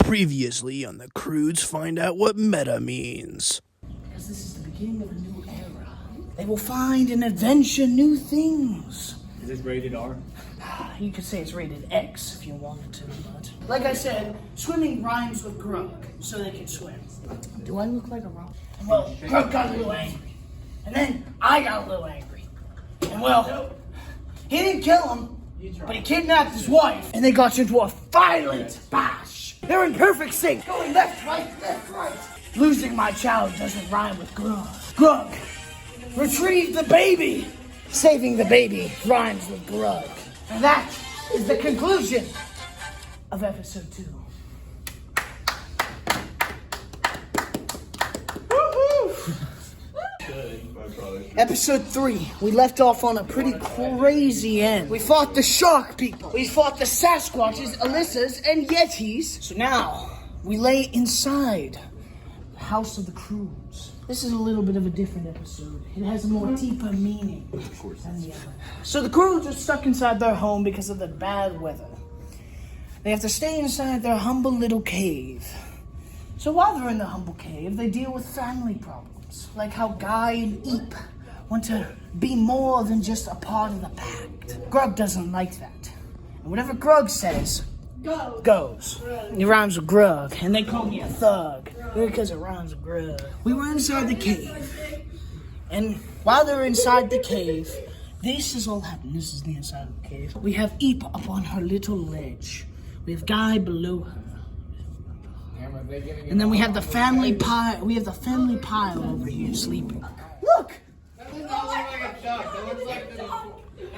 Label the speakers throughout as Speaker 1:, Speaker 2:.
Speaker 1: Previously on the Croods, find out what meta means.
Speaker 2: Because this is the beginning of a new era. They will find and adventure new things.
Speaker 3: Is this rated R?
Speaker 2: You could say it's rated X if you wanted to, but... Like I said, swimming rhymes with grug, so they can swim. Do I look like a rock? Well, Grug got a little angry. And then I got a little angry. And well, he didn't kill him, but he kidnapped his wife. And they got into a violent bash. They're in perfect sync, going left, right. Losing my child doesn't rhyme with grug. Grug, retrieve the baby. Saving the baby rhymes with grug. And that is the conclusion of episode 2. Episode 3, we left off on a pretty crazy end. We fought the shark people. We fought the Sasquatches, Alyssas, and Yetis. So now, we lay inside the House of the Croods. This is a little bit of a different episode. It has a more deeper meaning than the other. So the Croods are stuck inside their home because of the bad weather. They have to stay inside their humble little cave. So while they're in the humble cave, they deal with family problems. Like how Guy and Eep want to be more than just a part of the pact. Grug doesn't like that. And whatever Grug says, goes. It rhymes with grug, and they call me a thug because it rhymes with grug. We were inside the cave, and while they're inside the cave, this is all happening. This is the inside of the cave. We have Eep up on her little ledge. We have Guy below her. And then we have the family pile. We have the family pile over here sleeping. Look! It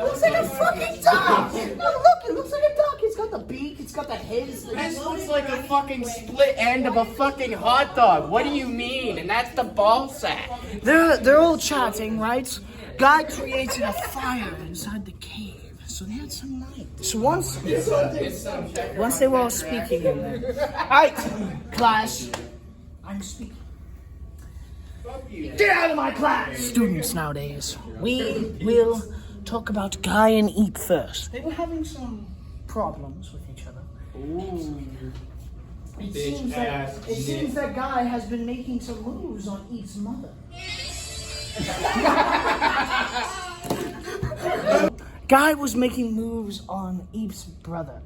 Speaker 2: looks like a fucking duck! No, look, it looks like a duck. It's got the beak, it's got the head.
Speaker 3: This looks like a fucking split end of a fucking hot dog. What do you mean? And that's the ball sack.
Speaker 2: They're all chatting, right? Guy created a fire inside the cave, so they had some light. So once they were all speaking in there. Alright, class, I'm speaking. Get out of my class! Students nowadays, we will talk about Guy and Eep first. They were having some problems with each other.
Speaker 3: Ooh.
Speaker 2: It seems that Guy has been making some moves on Eep's mother. Guy was making moves on Eep's brother.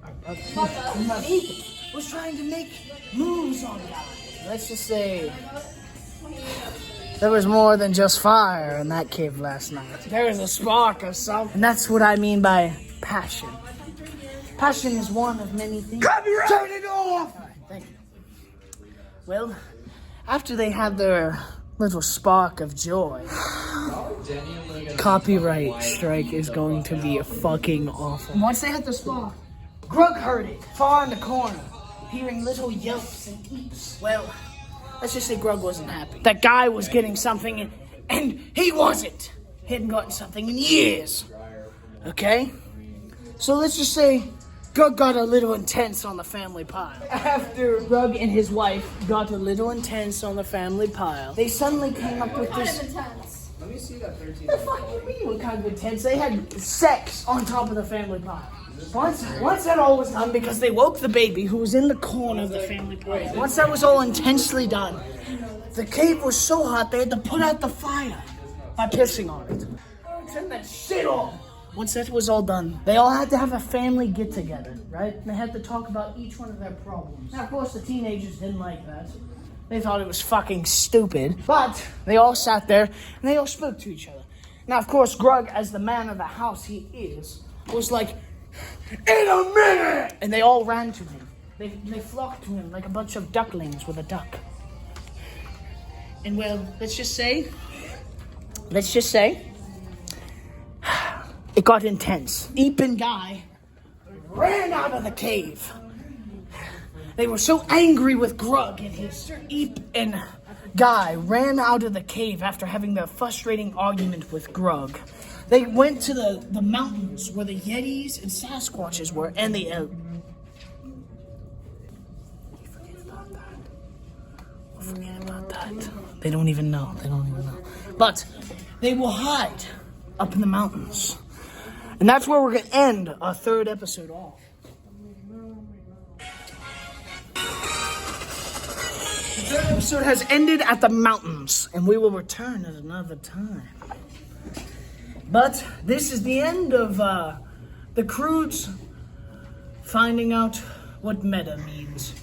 Speaker 2: Eep was trying to make moves on Guy. Let's just say there was more than just fire in that cave last night. There was a spark of something. And that's what I mean by passion. Passion is one of many things. Copyright! Turn it off! Alright, thank you. Well, after they had their little spark of joy, copyright strike is going to be fucking awful. And once they had the spark, Grug heard it far in the corner, hearing little yelps and eeps. Well, let's just say Grug wasn't happy. That Guy was getting something, and he wasn't. He hadn't gotten something in years. Okay? So let's just say Grug got a little intense on the family pile. After Grug and his wife got a little intense on the family pile, they suddenly came up with this...
Speaker 3: Let me see that 13.
Speaker 2: What the fuck you mean what kind of intense? They had sex on top of the family pile. Once that all was done, because they woke the baby who was in the corner of the family pile. Once that was all intensely done, the cave was so hot they had to put out the fire by pissing on it. Turn that shit off. Once that was all done, they all had to have a family get-together, right? And they had to talk about each one of their problems. Now, of course, the teenagers didn't like that. They thought it was fucking stupid. But they all sat there, and they all spoke to each other. Now, of course, Grug, as the man of the house he is, was like, "In a minute!" And they all ran to him. They flocked to him like a bunch of ducklings with a duck. And well, let's just say, it got intense. Eep and Guy ran out of the cave. They were so angry with Grug and his Eep and Guy ran out of the cave after having their frustrating argument with Grug. They went to the mountains where the Yetis and Sasquatches were, and the forget about that. They don't even know. But they will hide up in the mountains. And that's where we're going to end our 3rd episode off. third episode has ended at the mountains, and we will return at another time. But this is the end of the Croods finding out what meta means.